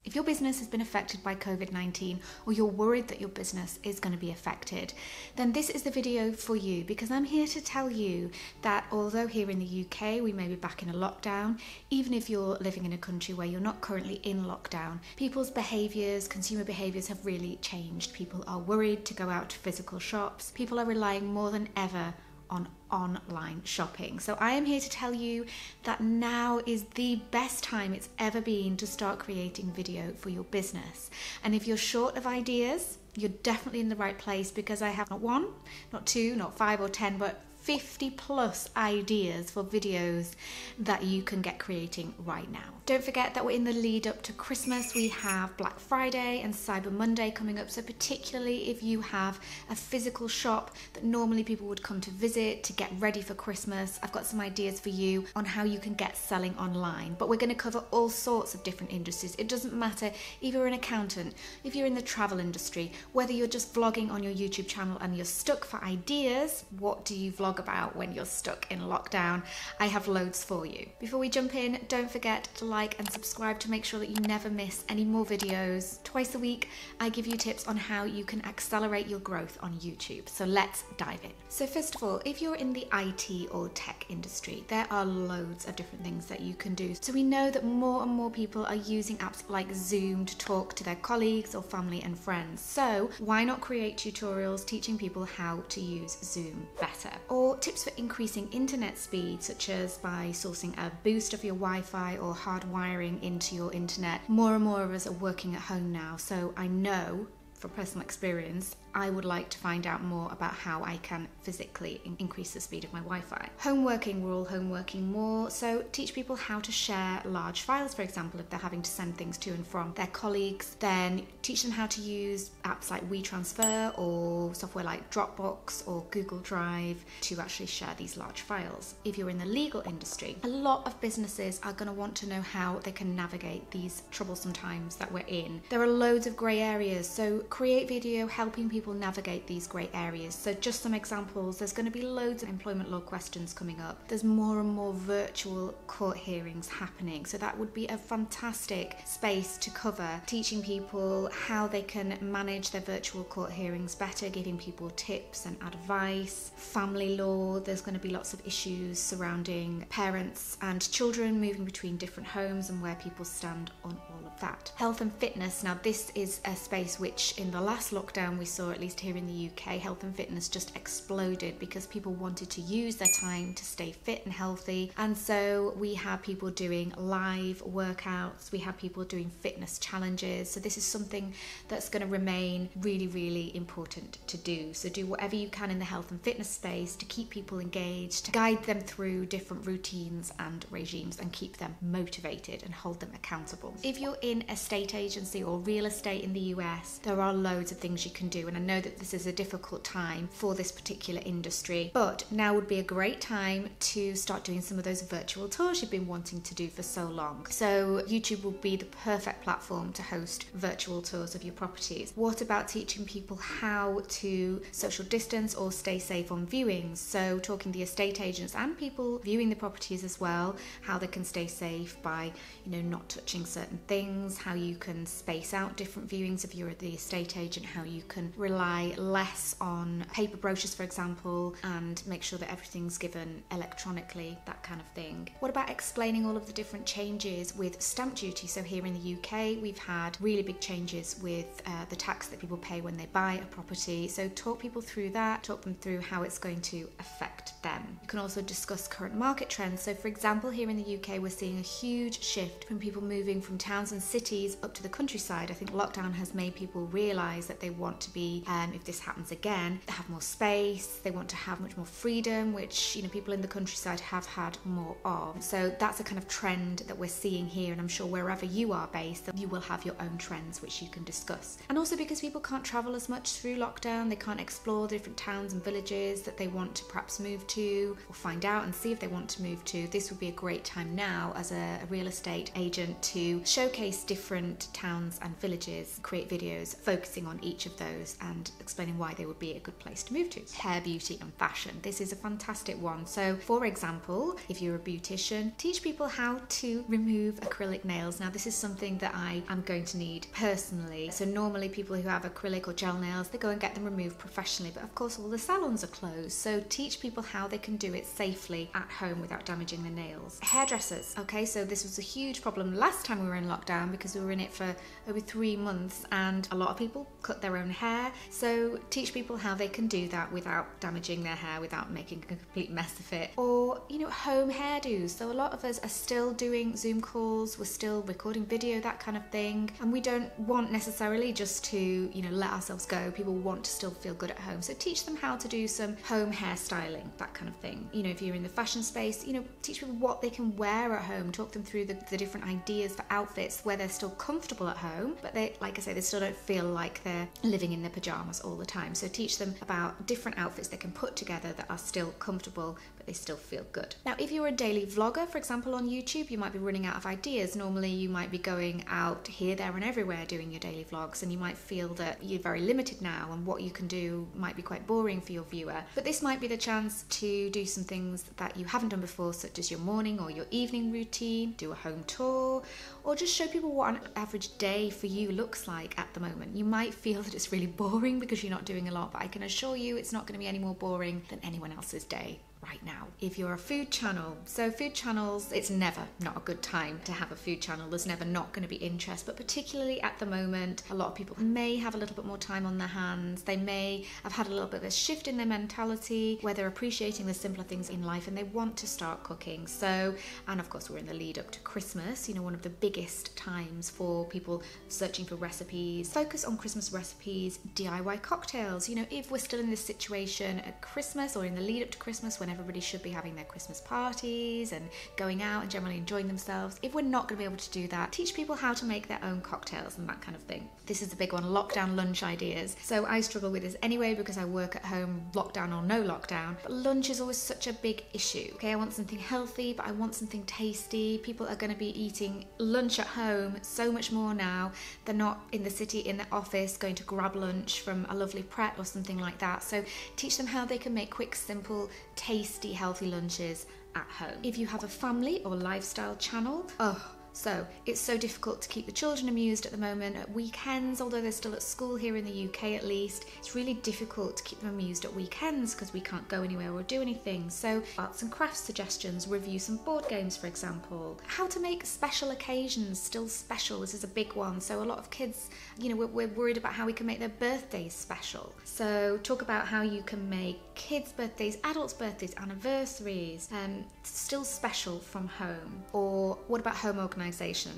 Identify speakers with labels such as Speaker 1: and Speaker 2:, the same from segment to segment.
Speaker 1: If your business has been affected by COVID-19 or you're worried that your business is going to be affected, then this is the video for you, because I'm here to tell you that although here in the UK we may be back in a lockdown, even if you're living in a country where you're not currently in lockdown, people's behaviours, consumer behaviours have really changed. People are worried to go out to physical shops. People are relying more than ever on online shopping. So I am here to tell you that now is the best time it's ever been to start creating video for your business. And if you're short of ideas, you're definitely in the right place, because I have not one, not two, not 5 or 10, but 50 plus ideas for videos that you can get creating right now. Don't forget that we're in the lead up to Christmas. We have Black Friday and Cyber Monday coming up. So particularly if you have a physical shop that normally people would come to visit to get ready for Christmas, I've got some ideas for you on how you can get selling online. But we're going to cover all sorts of different industries. It doesn't matter if you're an accountant, if you're in the travel industry, whether you're just vlogging on your YouTube channel and you're stuck for ideas. What do you vlog about when you're stuck in lockdown? I have loads for you. Before we jump in, don't forget to like and subscribe to make sure that you never miss any more videos. Twice a week, I give you tips on how you can accelerate your growth on YouTube. So let's dive in. So first of all, if you're in the IT or tech industry, there are loads of different things that you can do. So we know that more and more people are using apps like Zoom to talk to their colleagues or family and friends. So why not create tutorials teaching people how to use Zoom better? Or tips for increasing internet speed, such as by sourcing a boost of your Wi-Fi or hardwiring into your internet. More and more of us are working at home now, so I know from personal experience, I would like to find out more about how I can physically increase the speed of my Wi-Fi. Home working, we're all home working more, so teach people how to share large files, for example, if they're having to send things to and from their colleagues. Then teach them how to use apps like WeTransfer or software like Dropbox or Google Drive to actually share these large files. If you're in the legal industry, a lot of businesses are going to want to know how they can navigate these troublesome times that we're in. There are loads of grey areas, so create video helping people navigate these grey areas. So just some examples, there's going to be loads of employment law questions coming up. There's more and more virtual court hearings happening. So that would be a fantastic space to cover, teaching people how they can manage their virtual court hearings better, giving people tips and advice. Family law, there's going to be lots of issues surrounding parents and children moving between different homes and where people stand on all of that. Health and fitness, now this is a space which in the last lockdown we saw, at least here in the UK, health and fitness just exploded because people wanted to use their time to stay fit and healthy. And so we have people doing live workouts, we have people doing fitness challenges. So this is something that's going to remain really, really important to do. So do whatever you can in the health and fitness space to keep people engaged, to guide them through different routines and regimes and keep them motivated and hold them accountable. If you're in a state agency or real estate in the US, there are loads of things you can do, and I know that this is a difficult time for this particular industry, but now would be a great time to start doing some of those virtual tours you've been wanting to do for so long. So YouTube will be the perfect platform to host virtual tours of your properties. What about teaching people how to social distance or stay safe on viewings? So talking to the estate agents and people viewing the properties as well, how they can stay safe by, not touching certain things, how you can space out different viewings if you're the estate agent, how you can rely less on paper brochures, for example, and make sure that everything's given electronically, that kind of thing. What about explaining all of the different changes with stamp duty? So here in the UK, we've had really big changes with the tax that people pay when they buy a property. So talk people through that, talk them through how it's going to affect them. You can also discuss current market trends. So for example, here in the UK, we're seeing a huge shift from people moving from towns and cities up to the countryside. I think lockdown has made people realise that they want to be, if this happens again, have more space, they want to have much more freedom, which people in the countryside have had more of. So that's a kind of trend that we're seeing here, and I'm sure wherever you are based, that you will have your own trends which you can discuss. And also because people can't travel as much through lockdown, they can't explore the different towns and villages that they want to perhaps move to or find out and see if they want to move to. This would be a great time now as a real estate agent to showcase showcase different towns and villages, create videos focusing on each of those and explaining why they would be a good place to move to. Hair, beauty and fashion. This is a fantastic one. So for example, if you're a beautician, teach people how to remove acrylic nails. Now this is something that I am going to need personally. So normally people who have acrylic or gel nails, they go and get them removed professionally, but of course all the salons are closed. So teach people how they can do it safely at home without damaging the nails. Hairdressers. Okay, so this was a huge problem last time we were in lockdown because we were in it for over 3 months and a lot of people cut their own hair. So teach people how they can do that without damaging their hair, without making a complete mess of it. Or, you know, home hairdos. So a lot of us are still doing Zoom calls, we're still recording video, that kind of thing. And we don't want necessarily just to, you know, let ourselves go. People want to still feel good at home. So teach them how to do some home hairstyling, that kind of thing. You know, if you're in the fashion space, you know, teach people what they can wear at home, talk them through the different ideas for outfits where they're still comfortable at home, but they, like I say, they still don't feel like they're living in their pajamas all the time. So teach them about different outfits they can put together that are still comfortable, but they still feel good. Now, if you're a daily vlogger, for example, on YouTube, you might be running out of ideas. Normally, you might be going out here, there, and everywhere doing your daily vlogs, and you might feel that you're very limited now, and what you can do might be quite boring for your viewer. But this might be the chance to do some things that you haven't done before, such as your morning or your evening routine, do a home tour, or just show people what an average day for you looks like at the moment. You might feel that it's really boring because you're not doing a lot, but I can assure you it's not going to be any more boring than anyone else's day right now. If you're a food channel, so food channels, it's never not a good time to have a food channel. There's never not going to be interest, but particularly at the moment, a lot of people may have a little bit more time on their hands. They may have had a little bit of a shift in their mentality where they're appreciating the simpler things in life and they want to start cooking. So, and of course we're in the lead up to Christmas, you know, one of the biggest times for people searching for recipes. Focus on Christmas recipes, DIY cocktails. You know, if we're still in this situation at Christmas or in the lead up to Christmas when everybody should be having their Christmas parties and going out and generally enjoying themselves, if we're not going to be able to do that, teach people how to make their own cocktails and that kind of thing. This is a big one, lockdown lunch ideas. So I struggle with this anyway because I work at home, lockdown or no lockdown, but lunch is always such a big issue. Okay, I want something healthy, but I want something tasty. People are going to be eating lunch at home so much more now. They're not in the city, in the office, going to grab lunch from a lovely Pret or something like that. So teach them how they can make quick, simple, tasty, healthy lunches at home. If you have a family or lifestyle channel, so it's so difficult to keep the children amused at the moment at weekends, although they're still at school here in the UK at least. It's really difficult to keep them amused at weekends because we can't go anywhere or do anything. So arts and crafts suggestions, review some board games for example. How to make special occasions still special, this is a big one. So a lot of kids, you know, we're worried about how we can make their birthdays special. So talk about how you can make kids' birthdays, adults' birthdays, anniversaries, still special from home. Or what about home organizations?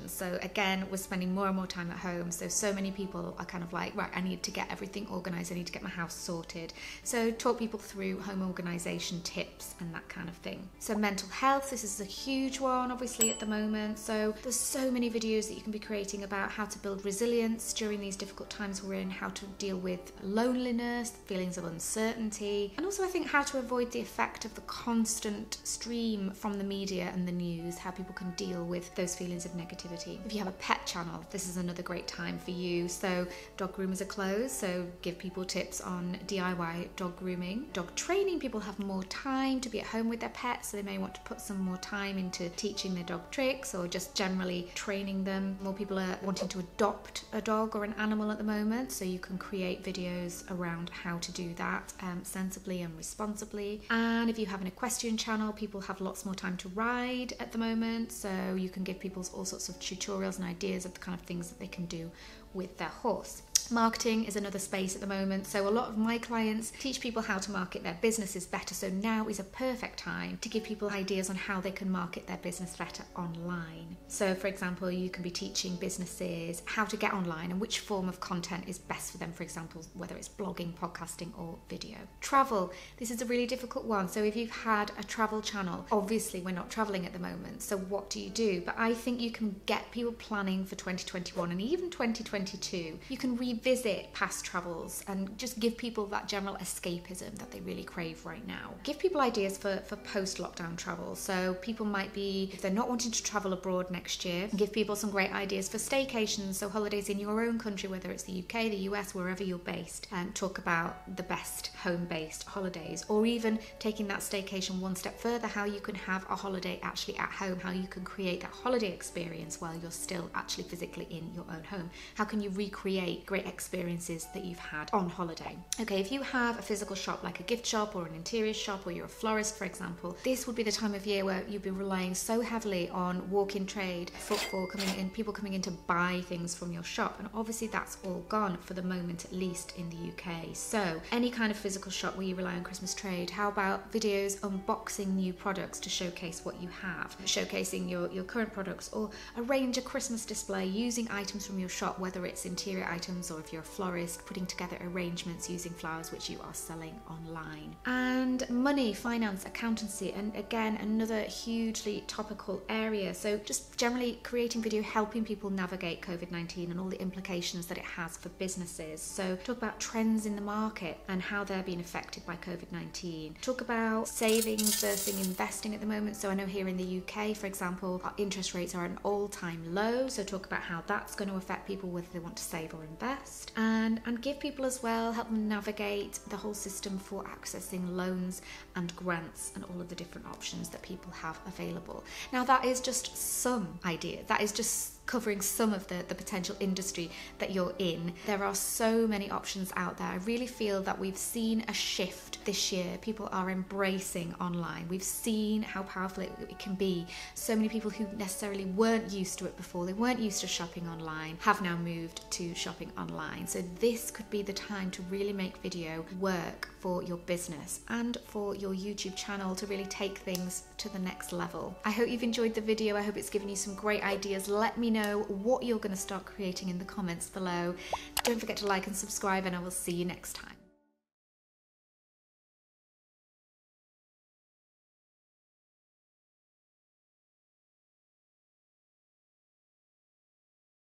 Speaker 1: So again, we're spending more and more time at home, so many people are kind of like, right, I need to get everything organized, I need to get my house sorted. So talk people through home organization tips and that kind of thing. So mental health, this is a huge one obviously at the moment. So there's so many videos that you can be creating about how to build resilience during these difficult times we're in, how to deal with loneliness, feelings of uncertainty, and also I think how to avoid the effect of the constant stream from the media and the news, how people can deal with those feelings of negativity. If you have a pet channel, this is another great time for you. So dog groomers are closed, so give people tips on DIY dog grooming. Dog training, people have more time to be at home with their pets, so they may want to put some more time into teaching their dog tricks or just generally training them. More people are wanting to adopt a dog or an animal at the moment, so you can create videos around how to do that sensibly and responsibly. And if you have an equestrian channel, people have lots more time to ride at the moment, so you can give people all sorts of tutorials and ideas of the kind of things that they can do with their horse. Marketing is another space at the moment, so a lot of my clients teach people how to market their businesses better, so now is a perfect time to give people ideas on how they can market their business better online. So for example, you can be teaching businesses how to get online and which form of content is best for them, for example, whether it's blogging, podcasting or video. Travel, this is a really difficult one. So if you've had a travel channel, obviously we're not traveling at the moment, so what do? But I think think you can get people planning for 2021 and even 2022. You can revisit past travels and just give people that general escapism that they really crave right now. Give people ideas for post-lockdown travel. So people might be, if they're not wanting to travel abroad next year, give people some great ideas for staycations, so holidays in your own country, whether it's the UK, the US, wherever you're based, and talk about the best home-based holidays, or even taking that staycation one step further, how you can have a holiday actually at home, how you can create that holiday experience while you're still actually physically in your own home. How can you recreate great experiences that you've had on holiday? Okay, if you have a physical shop like a gift shop or an interior shop, or you're a florist, for example, this would be the time of year where you've been relying so heavily on walk-in trade, footfall coming in, people coming in to buy things from your shop, and obviously that's all gone for the moment, at least in the UK. So any kind of physical shop where you rely on Christmas trade, how about videos unboxing new products to showcase what you have, showcasing your current products, or arrange a Christmas display using items from your shop, whether it's interior items or if you're a florist, putting together arrangements using flowers which you are selling online. And money, finance, accountancy, and again another hugely topical area. So just generally creating video helping people navigate COVID-19 and all the implications that it has for businesses. So talk about trends in the market and how they're being affected by COVID-19. Talk about savings versus investing at the moment. So I know here in the UK, for example, our interest rates are at an all-time low. So talk about how that's going to affect people, whether they want to save or invest, and give people as well, help them navigate the whole system for accessing loans and grants and all of the different options that people have available. Now that is just some ideas. That is just covering some of the potential industry that you're in. There are so many options out there. I really feel that we've seen a shift this year. People are embracing online. We've seen how powerful it can be. So many people who necessarily weren't used to it before, they weren't used to shopping online, have now moved to shopping online. So this could be the time to really make video work for your business and for your YouTube channel to really take things to the next level. I hope you've enjoyed the video. I hope it's given you some great ideas. Let me know what you're going to start creating in the comments below. Don't forget to like and subscribe, and I will see you next time.